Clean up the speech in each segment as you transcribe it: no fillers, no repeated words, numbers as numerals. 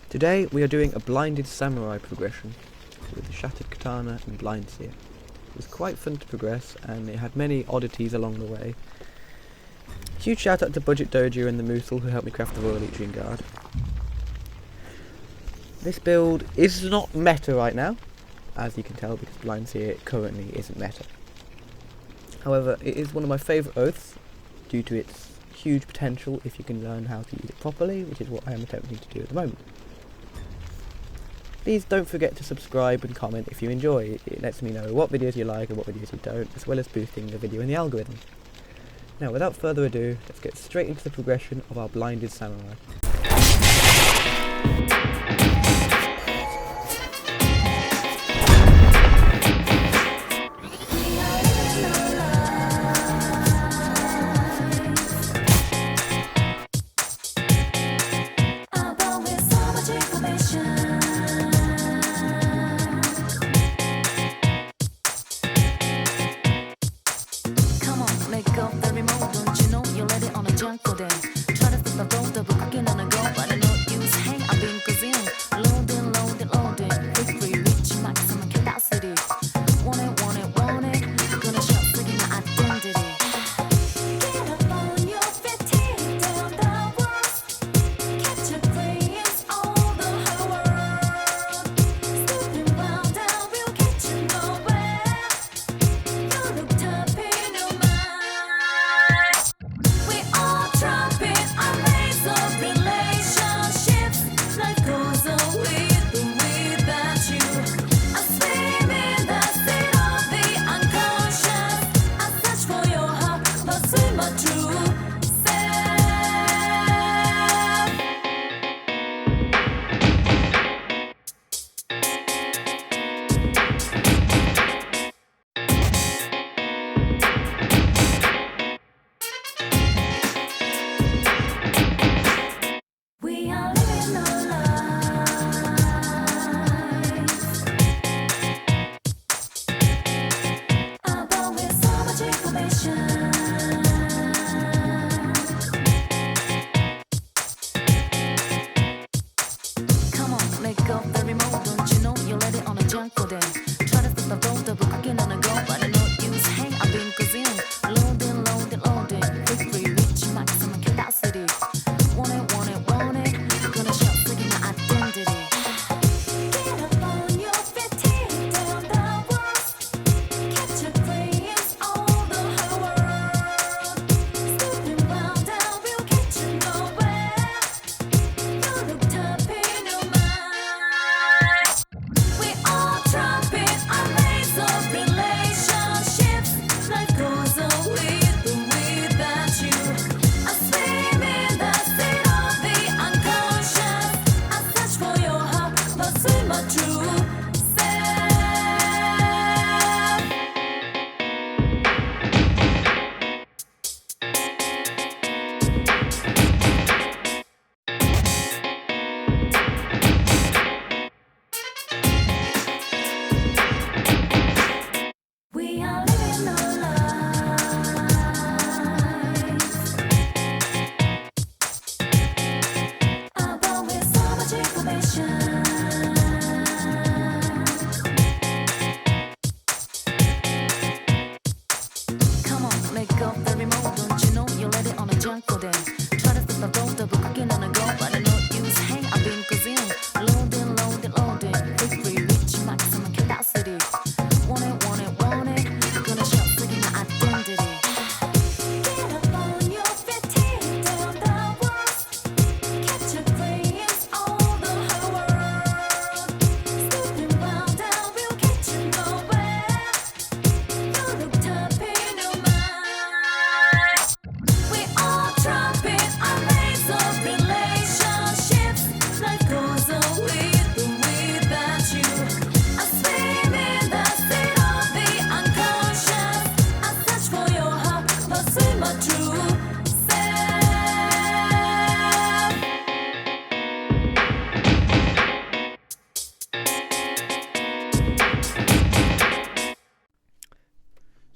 Today we are doing a blinded samurai progression with the shattered katana and blind seer. It was quite fun to progress and it had many oddities along the way. Huge shout out to Budget Dojo and the Muthal who helped me craft the Royal Eatrian Guard. This build is not meta right now, as you can tell because blind seer currently isn't meta. However, it is one of my favourite oaths due to its huge potential if you can learn how to use it properly, which is what I am attempting to do at the moment. Please don't forget to subscribe and comment if you enjoy. It lets me know what videos you like and what videos you don't, as well as boosting the video in the algorithm. Now, without further ado, let's get straight into the progression of our blinded samurai.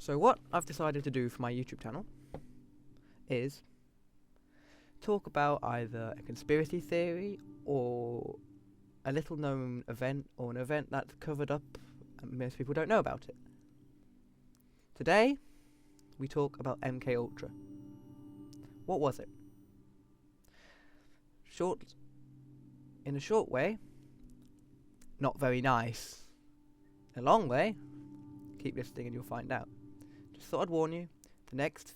So what I've decided to do for my YouTube channel is talk about either a conspiracy theory or a little known event, or an event that's covered up and most people don't know about it. Today, we talk about MK Ultra. What was it? In a short way, not very nice. In a long way, keep listening and you'll find out. Just thought I'd warn you, the next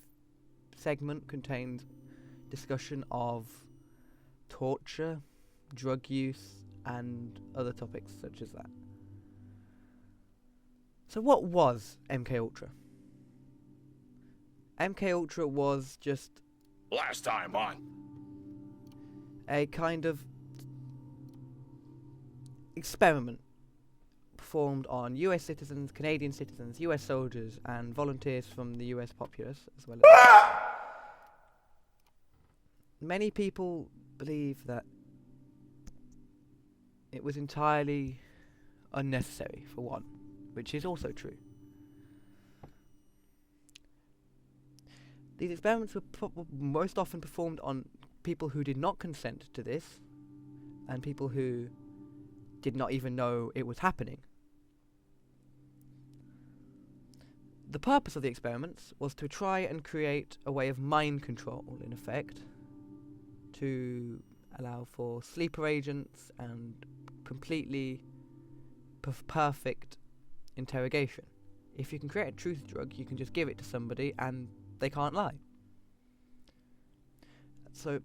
segment contains discussion of torture, drug use, and other topics such as that. So what was MK Ultra? MK Ultra was just Last time on. a kind of experiment performed on US citizens, Canadian citizens, US soldiers, and volunteers from the US populace, as well as many people believe that it was entirely unnecessary, for one, which is also true. These experiments were most often performed on people who did not consent to this, and people who did not even know it was happening. The purpose of the experiments was to try and create a way of mind control, in effect, to allow for sleeper agents and completely perfect interrogation. If you can create a truth drug, you can just give it to somebody and they can't lie. So,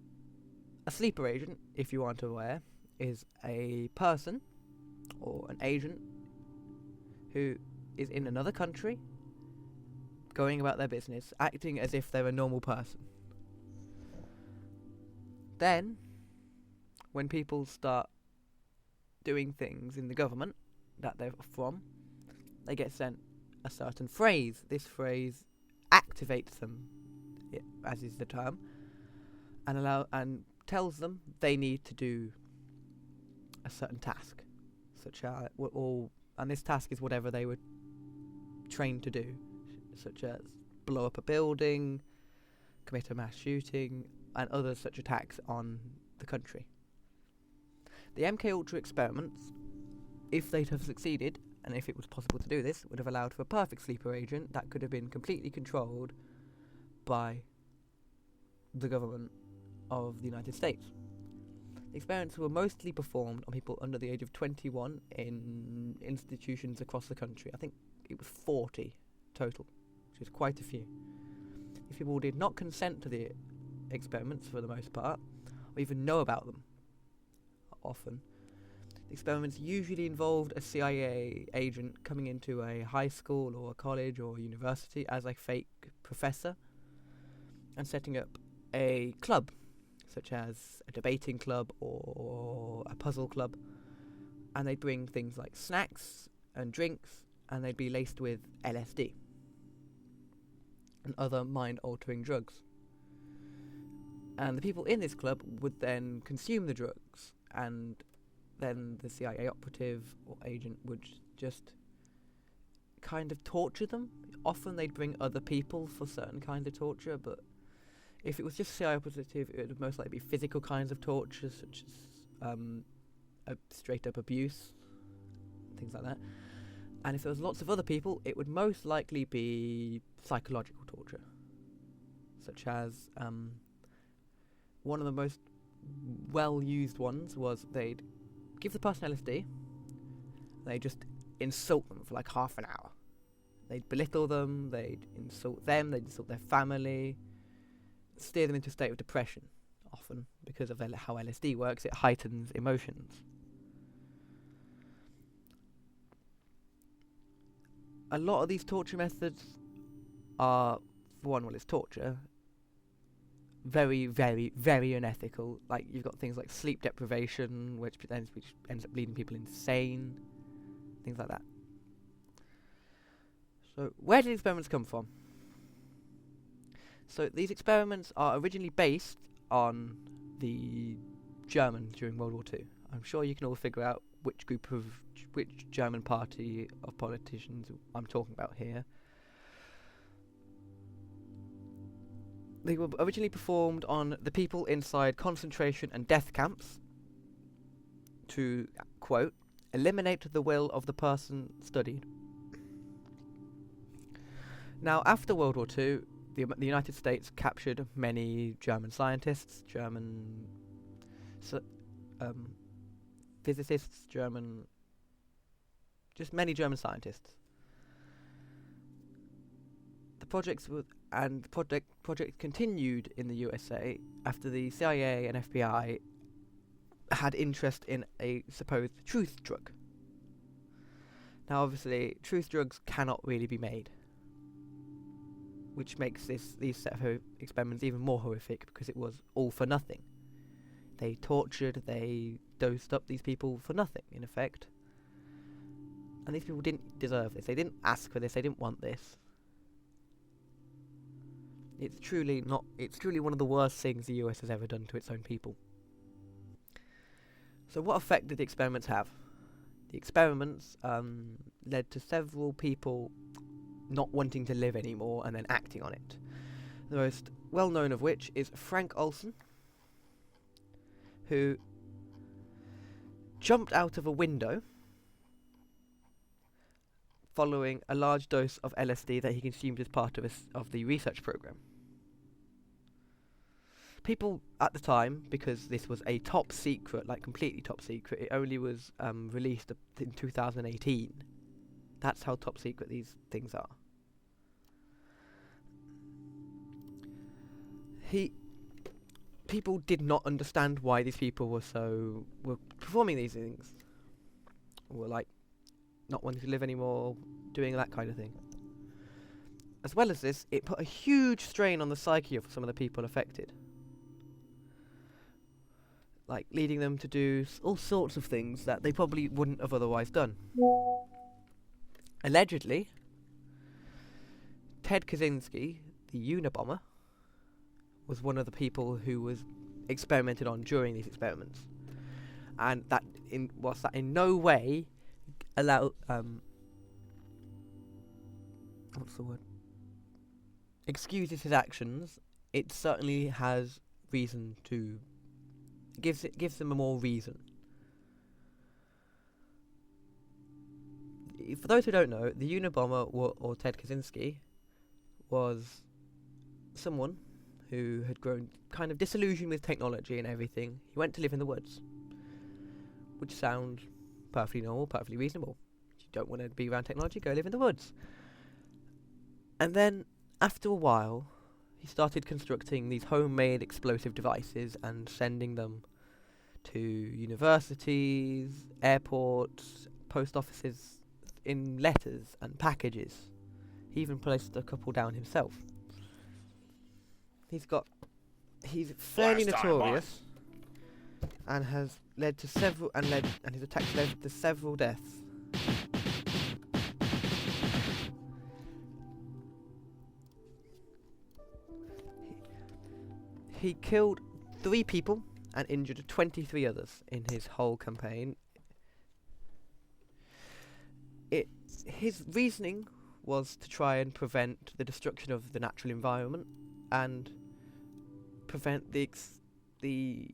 a sleeper agent, if you aren't aware, is a person or an agent who is in another country, going about their business, acting as if they're a normal person. Then, when people start doing things in the government that they're from, they get sent a certain phrase. This phrase activates them, as is the term, and tells them they need to do a certain task, such as and this task is whatever they were trained to do, such as blow up a building, commit a mass shooting, and other such attacks on the country. The MK Ultra experiments, if they'd have succeeded, and if it was possible to do this, would have allowed for a perfect sleeper agent that could have been completely controlled by the government of the United States. The experiments were mostly performed on people under the age of 21 in institutions across the country. I think it was 40 total, which is quite a few. These people did not consent to the experiments for the most part, or even know about them often. The experiments usually involved a CIA agent coming into a high school or a college or a university as a fake professor and setting up a club, such as a debating club or a puzzle club, and they'd bring things like snacks and drinks, and they'd be laced with LSD and other mind-altering drugs. And the people in this club would then consume the drugs, and then the CIA operative or agent would just kind of torture them. Often they'd bring other people for certain kinds of torture, but if it was just CIA operative, it would most likely be physical kinds of torture, such as straight up abuse, things like that. And if there was lots of other people, it would most likely be psychological torture, such as one of the most well-used ones was they'd give the person LSD, they'd just insult them for like half an hour. They'd belittle them, they'd insult their family, steer them into a state of depression, often because of how LSD works. It heightens emotions. A lot of these torture methods are, for one, well, it's torture, very, very, very unethical. Like, you've got things like sleep deprivation, which ends up leading people insane, things like that. So, where did experiments come from? So, these experiments are originally based on the Germans during World War II. I'm sure you can all figure out which German party of politicians I'm talking about here. They were originally performed on the people inside concentration and death camps to quote, eliminate the will of the person studied. Now, after World War II, the United States captured many German scientists, German physicists, just many German scientists. The project continued in the USA after the CIA and FBI had interest in a supposed truth drug. Now, obviously, truth drugs cannot really be made, which makes these set of experiments even more horrific, because it was all for nothing. They tortured, they dosed up these people for nothing, in effect. And these people didn't deserve this. They didn't ask for this. They didn't want this. It's truly one of the worst things the US has ever done to its own people. So what effect did the experiments have? The experiments led to several people not wanting to live anymore and then acting on it. The most well-known of which is Frank Olson, who jumped out of a window following a large dose of LSD that he consumed as part of the research program. People at the time, because this was a top secret, like completely top secret, it only was released in 2018. That's how top secret these things are. People did not understand why these people were performing these things. Were like not wanting to live anymore, doing that kind of thing. As well as this, it put a huge strain on the psyche of some of the people affected, like leading them to do all sorts of things that they probably wouldn't have otherwise done. Allegedly, Ted Kaczynski, the Unabomber, was one of the people who was experimented on during these experiments, and that in no way allowed excuses his actions. It certainly has reason to gives them a more reason. For those who don't know, the Unabomber or Ted Kaczynski was someone who had grown kind of disillusioned with technology and everything. He went to live in the woods, which sounds perfectly normal, perfectly reasonable. If you don't want to be around technology, go live in the woods. And then, after a while, he started constructing these homemade explosive devices and sending them to universities, airports, post offices in letters and packages. He even placed a couple down himself. He's fairly notorious and has led to several and his attacks led to several deaths. He killed 3 people and injured 23 others in his whole campaign. His reasoning was to try and prevent the destruction of the natural environment and prevent the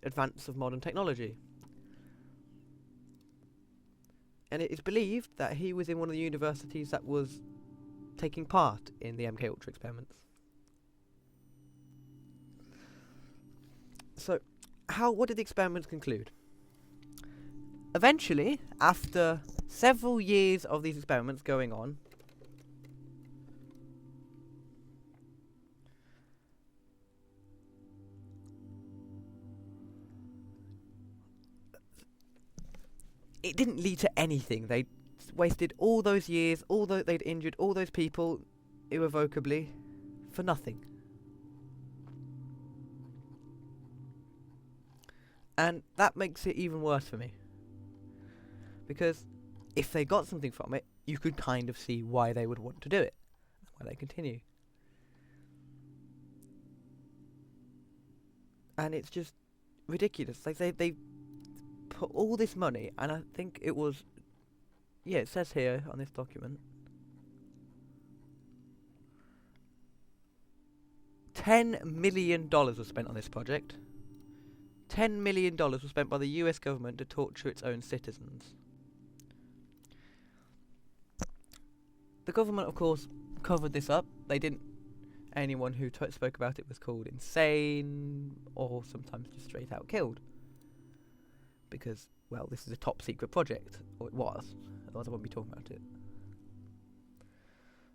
advance of modern technology. And it is believed that he was in one of the universities that was taking part in the MK Ultra experiments. So, what did the experiments conclude? Eventually, after several years of these experiments going on, it didn't lead to anything. They wasted all those years, they'd injured all those people irrevocably for nothing. And that makes it even worse for me, because if they got something from it, you could kind of see why they would want to do it, and why they continue. And it's just ridiculous. Like they put all this money, and I think it was, it says here on this document, $10 million was spent on this project. $10 million was spent by the US government to torture its own citizens. The government, of course, covered this up. They didn't. Anyone who spoke about it was called insane, or sometimes just straight out killed. Because, well, this is a top secret project, or it was. Otherwise I wouldn't be talking about it.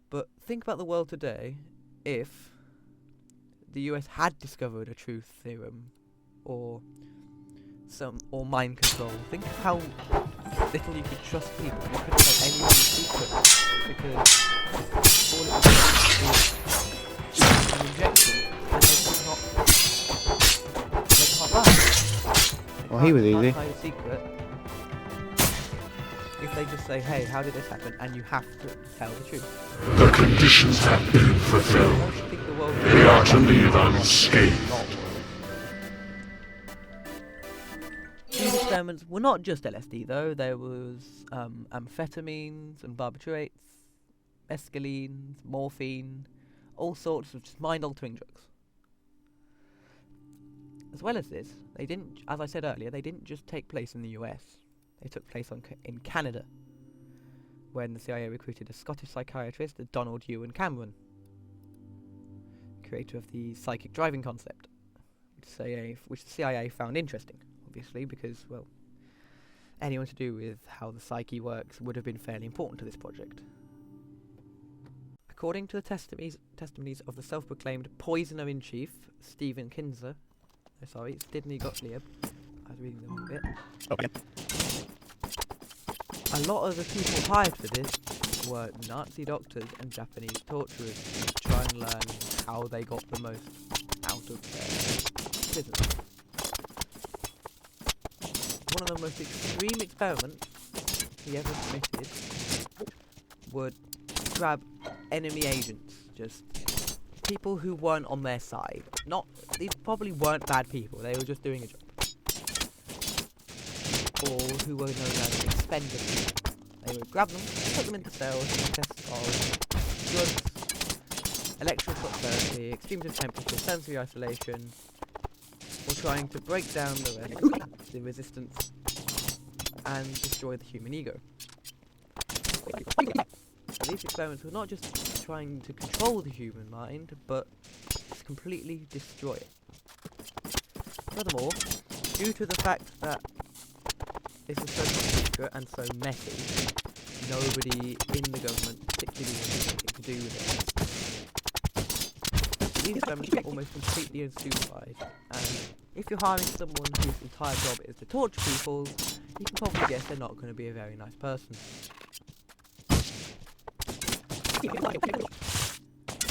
But think about the world today if the US had discovered a truth theorem or mind control. Think of how little you could trust people. You couldn't tell anyone your secrets because all it was is an injection, and they can't lie. Well, he was easy. Hide a secret. If they just say, "Hey, how did this happen?" and you have to tell the truth. The conditions have been fulfilled. I don't think the world We are to leave unscathed. These experiments were not just LSD though. There was amphetamines and barbiturates, mescalines, morphine, all sorts of just mind-altering drugs. As well as this, they didn't, as I said earlier, they didn't just take place in the US. They took place in Canada, when the CIA recruited a Scottish psychiatrist, Donald Ewan Cameron, creator of the psychic driving concept, which the CIA found interesting, obviously, because, well, anyone to do with how the psyche works would have been fairly important to this project. According to the testimonies of the self-proclaimed poisoner-in-chief, Stephen Kinzer, it's Sidney Gottlieb, I was reading them a bit. Okay. A lot of the people hired for this were Nazi doctors and Japanese torturers to try and learn how they got the most out of their prisoners. One of the most extreme experiments he ever committed would grab enemy agents, just people who weren't on their side. These probably weren't bad people, they were just doing a job. Or who were known as expenders. They would grab them, put them into cells, and test of drugs, electrical shock therapy, extremes of temperature, sensory isolation, or trying to break down the resistance and destroy the human ego. So these experiments were not just trying to control the human mind, but to completely destroy it. Furthermore, due to the fact that this is so secret and so messy, nobody in the government particularly wanted anything to do with it. These experiments are almost completely unsupervised, and if you're hiring someone whose entire job is to torture people, you can probably guess they're not going to be a very nice person.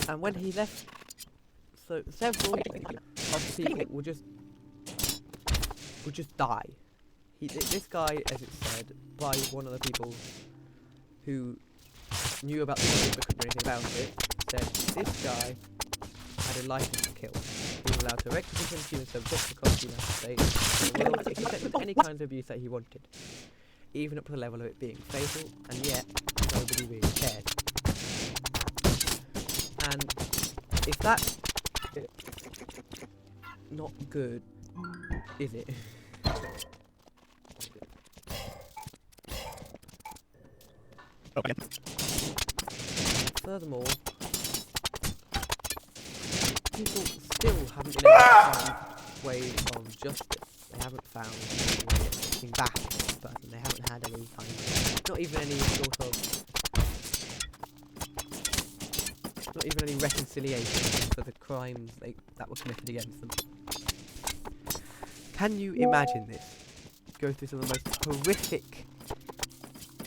And when he left, so several of the people would just die. This guy, as it said, by one of the people who knew about the project but couldn't do anything about it, said this guy had a license to kill. He was allowed to erect his human subjects across the United States and the world, except with any kind of abuse that he wanted, even up to the level of it being fatal, and yet nobody really cared. And if that's not good, is it? Okay. Furthermore, people still haven't been able to find ways of justice. They haven't found a way of getting back at this person. They haven't had any kind of, not even any reconciliation for the crimes that were committed against them. Can you imagine this? Go through some of the most horrific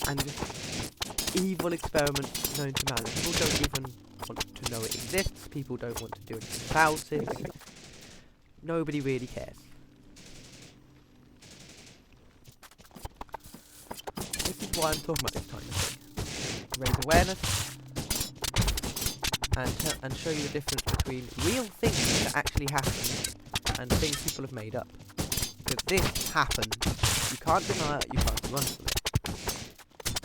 and just evil experiments known to man. People don't even want to know it exists. People don't want to do anything about it. Nobody really cares. This is why I'm talking about this kind of thing. Raise awareness and show you the difference between real things that actually happen and things people have made up. Because this happened. You can't deny it, you can't run from it.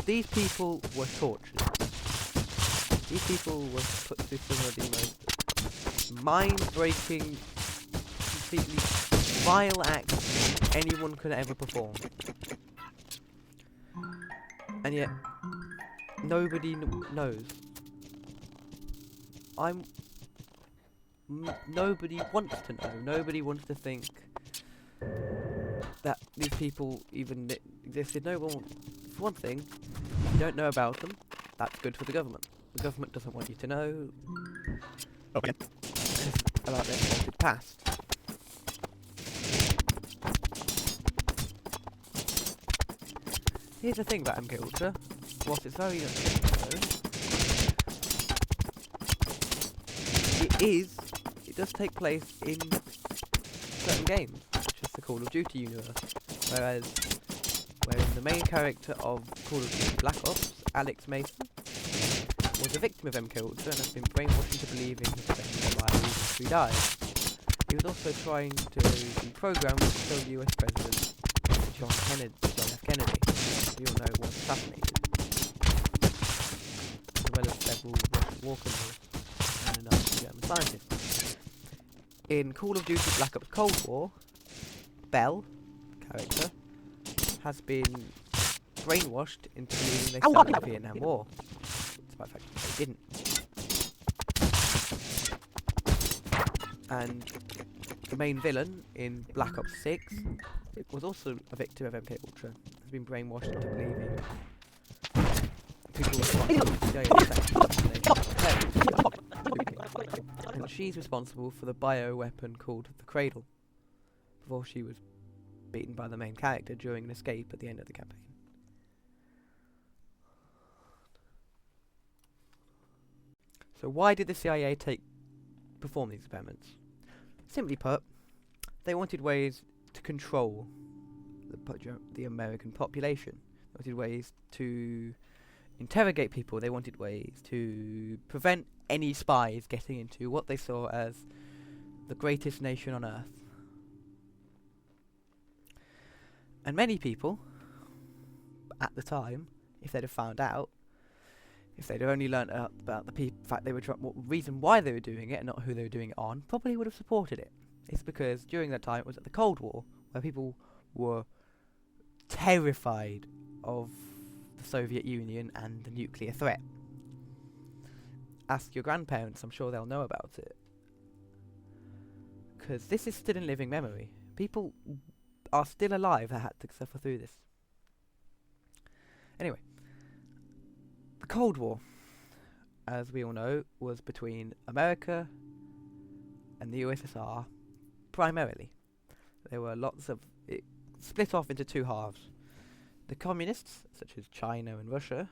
These people were tortured. These people were put through some of the most mind-breaking, completely vile act anyone could ever perform. And yet, nobody knows. Nobody wants to know. Nobody wants to think that these people even existed. No one, for one thing, if you don't know about them, that's good for the government. The government doesn't want you to know Okay. about their sordid past. Here's the thing about MK Ultra. Whilst it's very unknown, it does take place in certain games, such as the Call of Duty universe. Whereas the main character of Call of Duty Black Ops, Alex Mason, was a victim of MK Ultra and has been brainwashed into believing his friends by reasons he died. He was also trying to be programmed to kill US President John F. Kennedy, who you all know was assassinated, as well as several Russian war criminals and another German scientist. In Call of Duty Black Ops Cold War, Bell, character, has been brainwashed into believing they started the Vietnam War. Despite the fact that they didn't. And the main villain in Black Ops 6 was also a victim of MK Ultra. Has been brainwashed into believing people and she's responsible for the bioweapon called the Cradle, before she was beaten by the main character during an escape at the end of the campaign. So why did the CIA perform these experiments? Simply put, they wanted ways to control the American population. They wanted ways to interrogate people. They wanted ways to prevent any spies getting into what they saw as the greatest nation on Earth. And many people, at the time, if they'd have found out, if they'd have only learnt about the fact they were reason why they were doing it and not who they were doing it on, probably would have supported it. It's because during that time it was at the Cold War, where people were terrified of the Soviet Union and the nuclear threat. Ask your grandparents, I'm sure they'll know about it. Because this is still in living memory. People are still alive that had to suffer through this. Anyway, the Cold War, as we all know, was between America and the USSR primarily. There were lots of... It split off into two halves. The communists, such as China and Russia,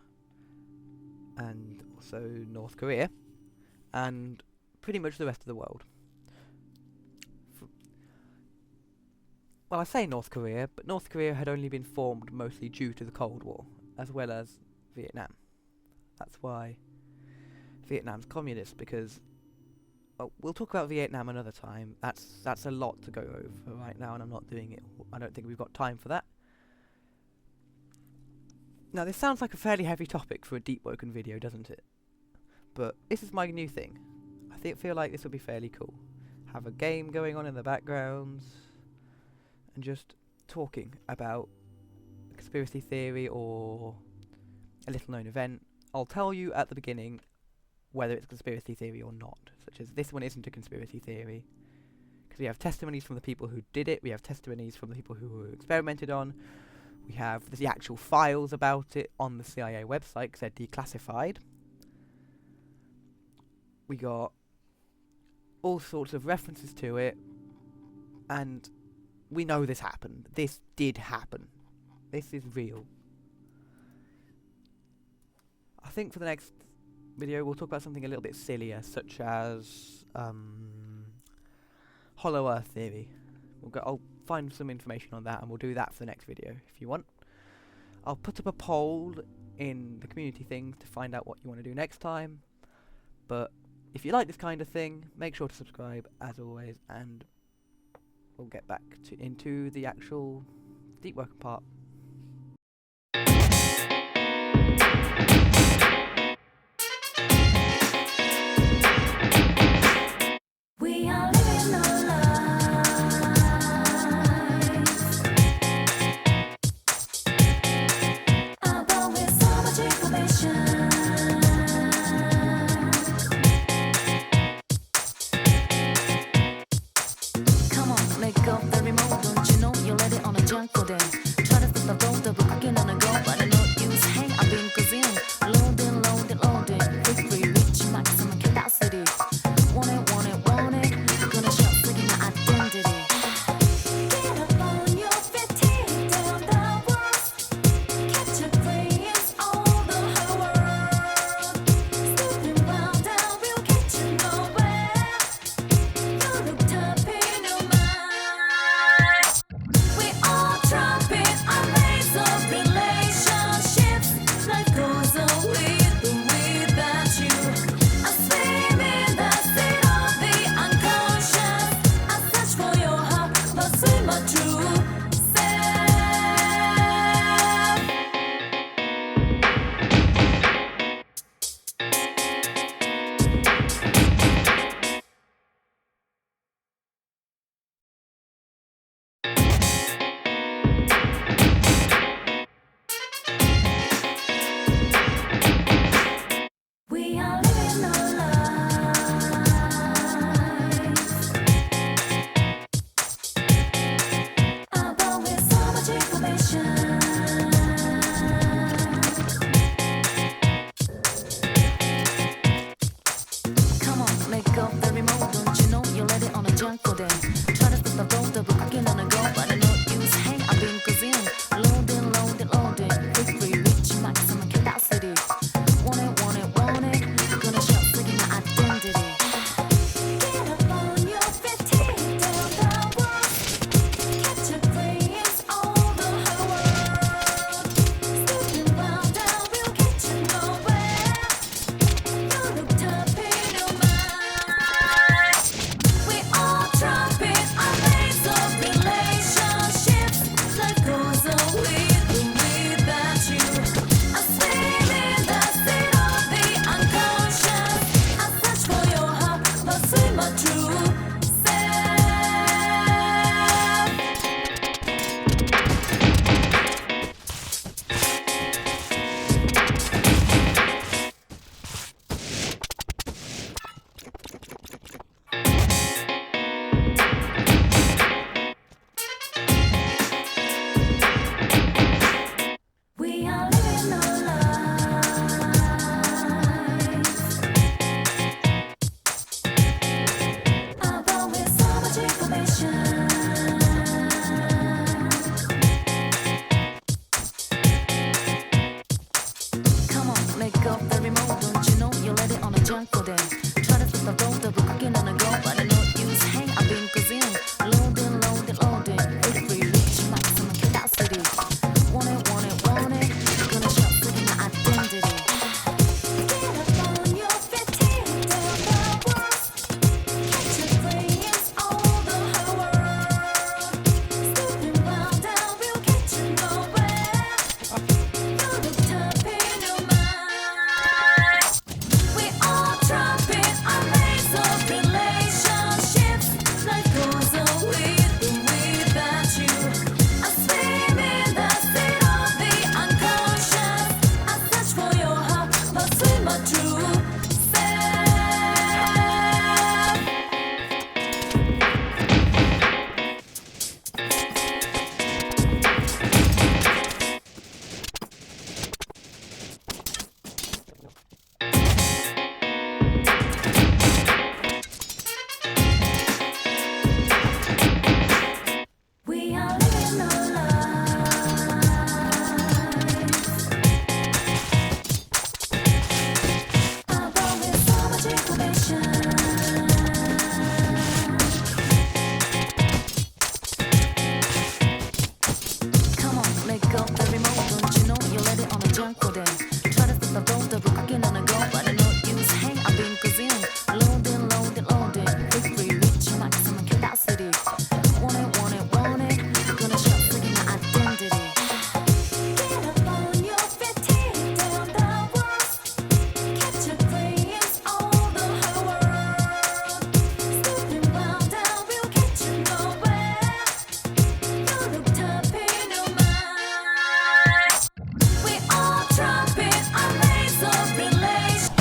and also North Korea, and pretty much the rest of the world. Well, I say North Korea, but North Korea had only been formed mostly due to the Cold War, as well as Vietnam. That's why Vietnam's communist, because... Well, we'll talk about Vietnam another time. That's a lot to go over right now, and I'm not doing it. I don't think we've got time for that. Now, this sounds like a fairly heavy topic for a Deepwoken video, doesn't it? But this is my new thing. I feel like this will be fairly cool. Have a game going on in the background, and just talking about a conspiracy theory or a little-known event. I'll tell you at the beginning whether it's a conspiracy theory or not, such as this one isn't a conspiracy theory, because we have testimonies from the people who did it, we have testimonies from the people who were experimented on, we have the actual files about it on the CIA website, because they're declassified. We got all sorts of references to it, and we know this happened. This did happen. This is real. I think for the next video we'll talk about something a little bit sillier, such as Hollow Earth theory. I'll find some information on that and we'll do that for the next video if you want. I'll put up a poll in the community things to find out what you want to do next time. But if you like this kind of thing, make sure to subscribe as always, and we'll get back into the actual Deepwoken part. We are living our lives. let go of the remote, don't you know you let it on a junk for them. Try to stop the road, double cooking on a go, but I know use. Hey, I've been cuisine, loading, loading, loading. Quick free, reach maximum capacity. Want it, want it, want it. Gonna shout, singing my identity. Get up on your feet, take down the walls. Catch your brains all the whole world. Stepping round down, we'll get you nowhere. You looked up in your mind. We all trumpet our ways of relationships. Life goes on with or without you. I swim in the sea of the unconscious. I search for your heart, pursue my true self. We are living our lives. About with so much information. Come on, let go of the remote, don't you know you let it on a junk for them. Try to flip the road, double cooking on a go, but I know use. Hey, I've been cuisine, loading, loading, loading. Quick free, reach maximum capacity. Want it, want it, want it. Gonna shout, singing my identity. Get up on your feet, take down the walls. Catch your brains all the whole world. Stepping round down, we'll get you nowhere. You looked up in your mind. We all trumpet our ways of relationships. Life goes on with or without you. I swim in the sea of the unconscious. I search for your heart, pursue my true self. We are living our lives. About with so much information. Come on, let go of the remote, don't you know you let it on a junk for them. Try to flip the road, double cooking on a go, but I know use. Hey, I've been cuisine, loading, loading, loading. Quick free, reach maximum capacity. Want it, want it, want it. Gonna shout, singing my identity. Get up on your feet, take down the walls. Catch your brains all the whole world. Stepping round down, we'll get you nowhere. You looked up in your mind. We all trumpet our ways of relation.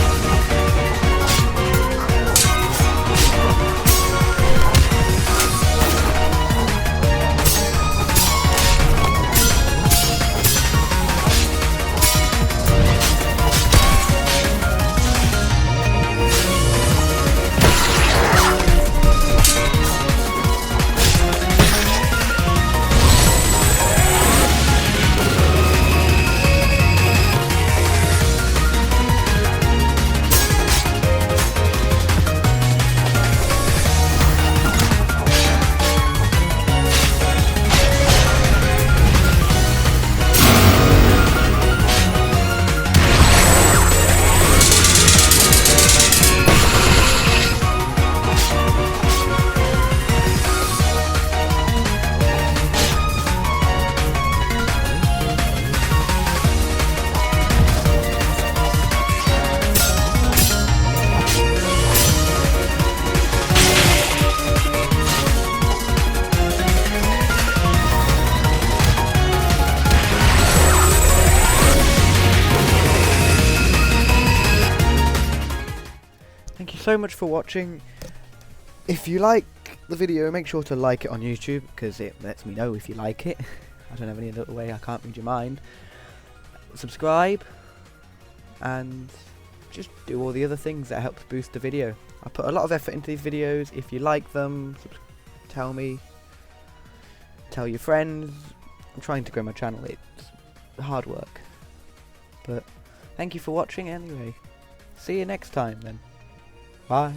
Thank you so much for watching. If you like the video, make sure to like it on YouTube, because it lets me know if you like it. I don't have any other way, I can't read your mind. Subscribe, and just do all the other things that help boost the video. I put a lot of effort into these videos. If you like them, tell me. Tell your friends. I'm trying to grow my channel. It's hard work. But thank you for watching anyway. See you next time then. Bye.